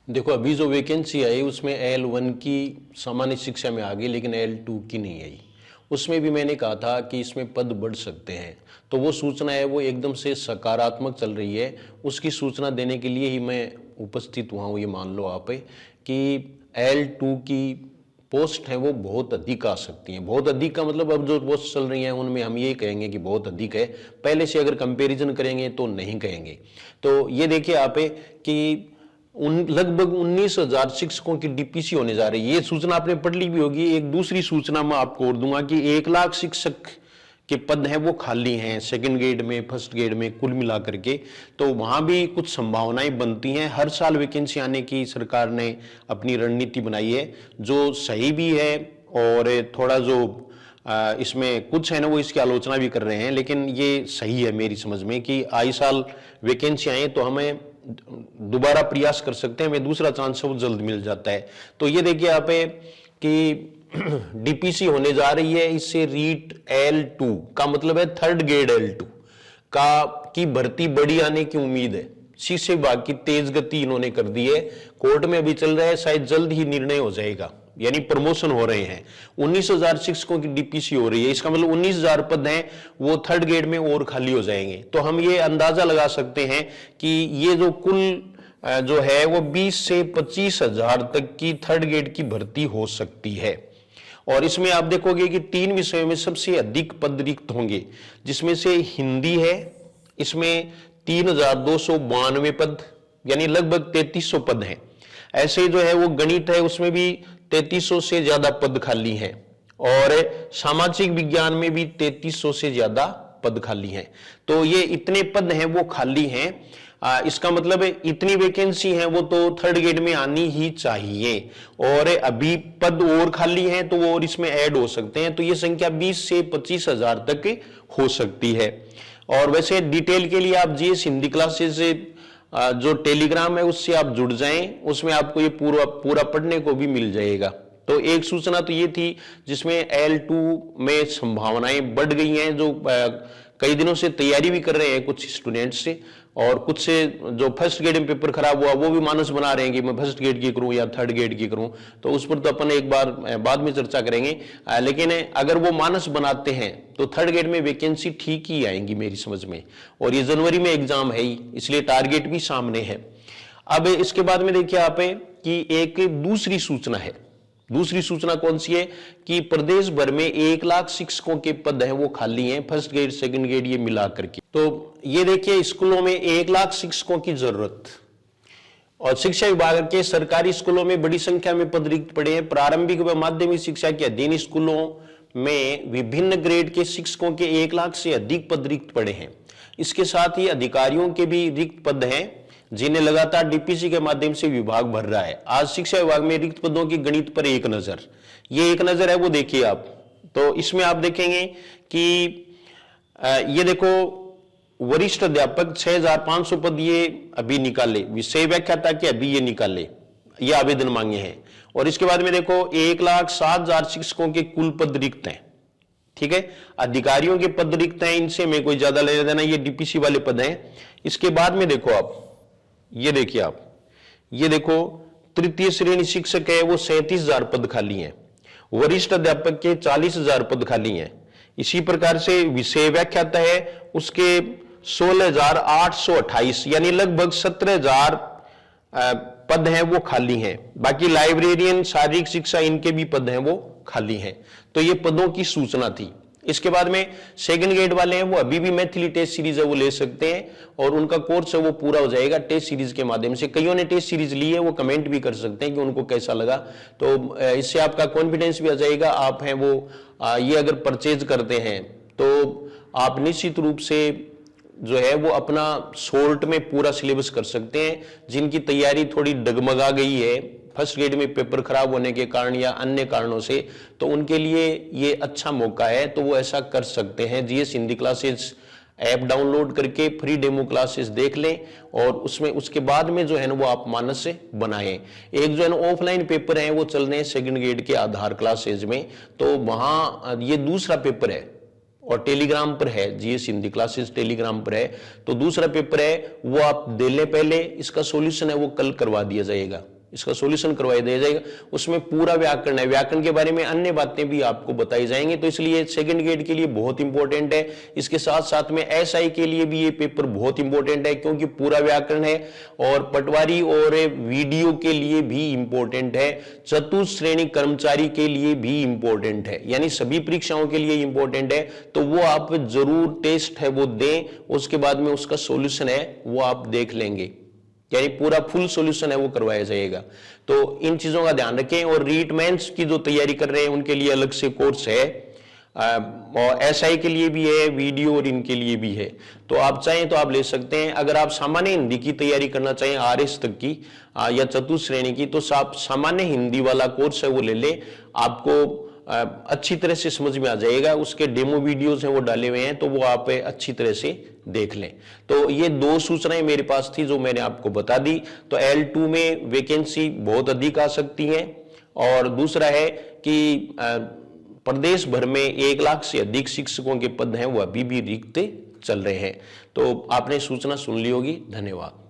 देखो अभी जो वैकेंसी आई उसमें L1 की सामान्य शिक्षा में आ गई, लेकिन L2 की नहीं आई। उसमें भी मैंने कहा था कि इसमें पद बढ़ सकते हैं, तो वो सूचना है वो एकदम से सकारात्मक चल रही है। उसकी सूचना देने के लिए ही मैं उपस्थित हुआ हूँ। ये मान लो आप कि L2 की पोस्ट है वो बहुत अधिक आ सकती हैं। बहुत अधिक का मतलब अब जो पोस्ट चल रही हैं उनमें हम ये कहेंगे कि बहुत अधिक है, पहले से अगर कंपैरिजन करेंगे तो नहीं कहेंगे। तो ये देखिए आप कि लगभग 19,000 शिक्षकों की डीपीसी होने जा रही है। ये सूचना आपने पढ़ ली भी होगी। एक दूसरी सूचना मैं आपको और दूंगा कि 1 लाख शिक्षक के पद हैं वो खाली हैं सेकंड ग्रेड में, फर्स्ट ग्रेड में, कुल मिलाकर के। तो वहां भी कुछ संभावनाएं बनती हैं। हर साल वैकेंसी आने की सरकार ने अपनी रणनीति बनाई है, जो सही भी है। और थोड़ा जो इसमें कुछ है ना वो इसकी आलोचना भी कर रहे हैं, लेकिन ये सही है मेरी समझ में कि आए साल वैकेंसी आए तो हमें दोबारा प्रयास कर सकते हैं, हमें दूसरा चांस वो जल्द मिल जाता है। तो ये देखिए आप कि डीपीसी होने जा रही है। इससे रीट L2 का मतलब है थर्ड ग्रेड L2 का की भर्ती बड़ी आने की उम्मीद है। शिक्षा विभाग की तेज गति इन्होंने कर दी है। कोर्ट में अभी चल रहा है, शायद जल्द ही निर्णय हो जाएगा, यानी प्रमोशन हो रहे हैं। 19,000 शिक्षकों की डीपीसी हो रही है, इसका मतलब 19,000 पद हैं वो थर्ड ग्रेड में और खाली हो जाएंगे। तो हम ये अंदाजा लगा सकते हैं कि ये जो कुल जो है वो 20 से 25,000 तक की थर्ड ग्रेड की भर्ती हो सकती है। और इसमें आप देखोगे कि 3 विषयों में सबसे अधिक पद रिक्त होंगे, जिसमें से हिंदी है, इसमें 3,292 पद, यानी लगभग 3,300 पद हैं। ऐसे जो है वो गणित है, उसमें भी 3,300 से ज्यादा पद खाली हैं। और सामाजिक विज्ञान में भी 3,300 से ज्यादा पद खाली हैं। तो ये इतने पद हैं वो खाली हैं। इसका मतलब है इतनी वैकेंसी है वो तो थर्ड ग्रेड में आनी ही चाहिए। और अभी पद और खाली हैं तो वो और इसमें ऐड हो सकते हैं। तो ये संख्या 20 से 25,000 तक हो सकती है। और वैसे डिटेल के लिए आप जीएस हिंदी क्लासेस से जो टेलीग्राम है उससे आप जुड़ जाएं, उसमें आपको ये पूरा पढ़ने को भी मिल जाएगा। तो एक सूचना तो ये थी जिसमें L2 में संभावनाएं बढ़ गई हैं, जो कई दिनों से तैयारी भी कर रहे हैं कुछ स्टूडेंट्स से। और कुछ से जो फर्स्ट ग्रेड में पेपर खराब हुआ वो भी मानस बना रहे हैं कि मैं फर्स्ट ग्रेड की करूं या थर्ड ग्रेड की करूं। तो उस पर तो अपन एक बार बाद में चर्चा करेंगे। लेकिन अगर वो मानस बनाते हैं तो थर्ड ग्रेड में वैकेंसी ठीक ही आएंगी मेरी समझ में। और ये जनवरी में एग्जाम है ही, इसलिए टारगेट भी सामने है। अब इसके बाद में देखिए आप कि एक दूसरी सूचना है। दूसरी सूचना कौन सी है कि प्रदेश भर में 1 लाख शिक्षकों के पद हैं वो खाली हैं, फर्स्ट ग्रेड सेकंड ग्रेड ये मिला करके। तो ये देखिए स्कूलों में 1 लाख शिक्षकों की जरूरत, और शिक्षा विभाग के सरकारी स्कूलों में बड़ी संख्या में पद रिक्त पड़े हैं। प्रारंभिक व माध्यमिक शिक्षा के अधीन स्कूलों में विभिन्न ग्रेड के शिक्षकों के 1 लाख से अधिक पद रिक्त पड़े हैं। इसके साथ ही अधिकारियों के भी रिक्त पद हैं जिन्हें लगातार डीपीसी के माध्यम से विभाग भर रहा है। आज शिक्षा विभाग में रिक्त पदों की गणित पर एक नजर, ये एक नजर है वो देखिए आप। तो इसमें आप देखेंगे कि ये देखो वरिष्ठ अध्यापक 6,500 पद ये अभी निकाले, विषय व्याख्याता के अभी ये निकाले, ये आवेदन मांगे हैं। और इसके बाद में देखो 1,07,000 शिक्षकों के कुल पद रिक्त हैं। ठीक है, अधिकारियों के पद रिक्त हैं, इनसे मैं कोई ज्यादा लेना देना, ये डीपीसी वाले पद हैं। इसके बाद में देखो आप, ये देखिए आप, ये देखो तृतीय श्रेणी शिक्षक है वो 37,000 पद खाली हैं। वरिष्ठ अध्यापक के 40,000 पद खाली हैं। इसी प्रकार से विषय व्याख्याता है उसके 16,828, यानी लगभग 17,000 पद हैं वो खाली हैं। बाकी लाइब्रेरियन, शारीरिक शिक्षा, इनके भी पद हैं वो खाली हैं। तो ये पदों की सूचना थी। इसके बाद में सेकंड ग्रेड वाले हैं वो अभी भी मैथिली टेस्ट सीरीज है वो ले सकते हैं, और उनका कोर्स है वो पूरा हो जाएगा टेस्ट सीरीज के माध्यम से। कईयों ने टेस्ट सीरीज ली है, वो कमेंट भी कर सकते हैं कि उनको कैसा लगा। तो इससे आपका कॉन्फिडेंस भी आ जाएगा। आप हैं वो ये अगर परचेज करते हैं तो आप निश्चित रूप से जो है वो अपना शॉर्ट में पूरा सिलेबस कर सकते हैं। जिनकी तैयारी थोड़ी डगमगा गई है फर्स्ट ग्रेड में पेपर खराब होने के कारण या अन्य कारणों से, तो उनके लिए ये अच्छा मौका है, तो वो ऐसा कर सकते हैं। GS Hindi classes app download करके फ्री डेमो क्लासेस देख लें, और उसमें उसके बाद में जो है ना वो आप मानस से बनाएं। एक जो है ना ऑफलाइन पेपर है वो चल रहे हैं सेकंड ग्रेड के आधार क्लासेज में, तो वहां ये दूसरा पेपर है और टेलीग्राम पर है, जीएस हिंदी क्लासेस टेलीग्राम पर है। तो दूसरा पेपर है वो आप दे लें पहले, इसका सॉल्यूशन है वो कल करवा दिया जाएगा। इसका सॉल्यूशन करवाया दिया जाएगा। उसमें पूरा व्याकरण है, व्याकरण के बारे में अन्य बातें भी आपको बताई जाएंगी। तो इसलिए सेकंड गेट के लिए बहुत इंपॉर्टेंट है। इसके साथ साथ में एसआई के लिए भी ये पेपर बहुत इंपॉर्टेंट है, क्योंकि पूरा व्याकरण है। और पटवारी और वीडियो के लिए भी इंपॉर्टेंट है, चतुर्थ श्रेणी कर्मचारी के लिए भी इंपॉर्टेंट है, यानी सभी परीक्षाओं के लिए इंपॉर्टेंट है। तो वो आप जरूर टेस्ट है वो दें, उसके बाद में उसका सॉल्यूशन है वो आप देख लेंगे, यानी पूरा फुल सॉल्यूशन है वो करवाया जाएगा। तो इन चीजों का ध्यान रखें। और रीट मेंस की जो तैयारी कर रहे हैं उनके लिए अलग से कोर्स है, और एसआई के लिए भी है, वीडियो और इनके लिए भी है। तो आप चाहें तो आप ले सकते हैं। अगर आप सामान्य हिंदी की तैयारी करना चाहें आरएस तक की या चतुर्थ श्रेणी की, तो आप सामान्य हिंदी वाला कोर्स है वो ले लें, आपको अच्छी तरह से समझ में आ जाएगा। उसके डेमो वीडियोस हैं वो डाले हुए हैं, तो वो आप अच्छी तरह से देख लें। तो ये दो सूचनाएं मेरे पास थी जो मैंने आपको बता दी। तो L2 में वैकेंसी बहुत अधिक आ सकती है, और दूसरा है कि प्रदेश भर में 1 लाख से अधिक शिक्षकों के पद हैं वो अभी भी रिक्त चल रहे हैं। तो आपने सूचना सुन ली होगी। धन्यवाद।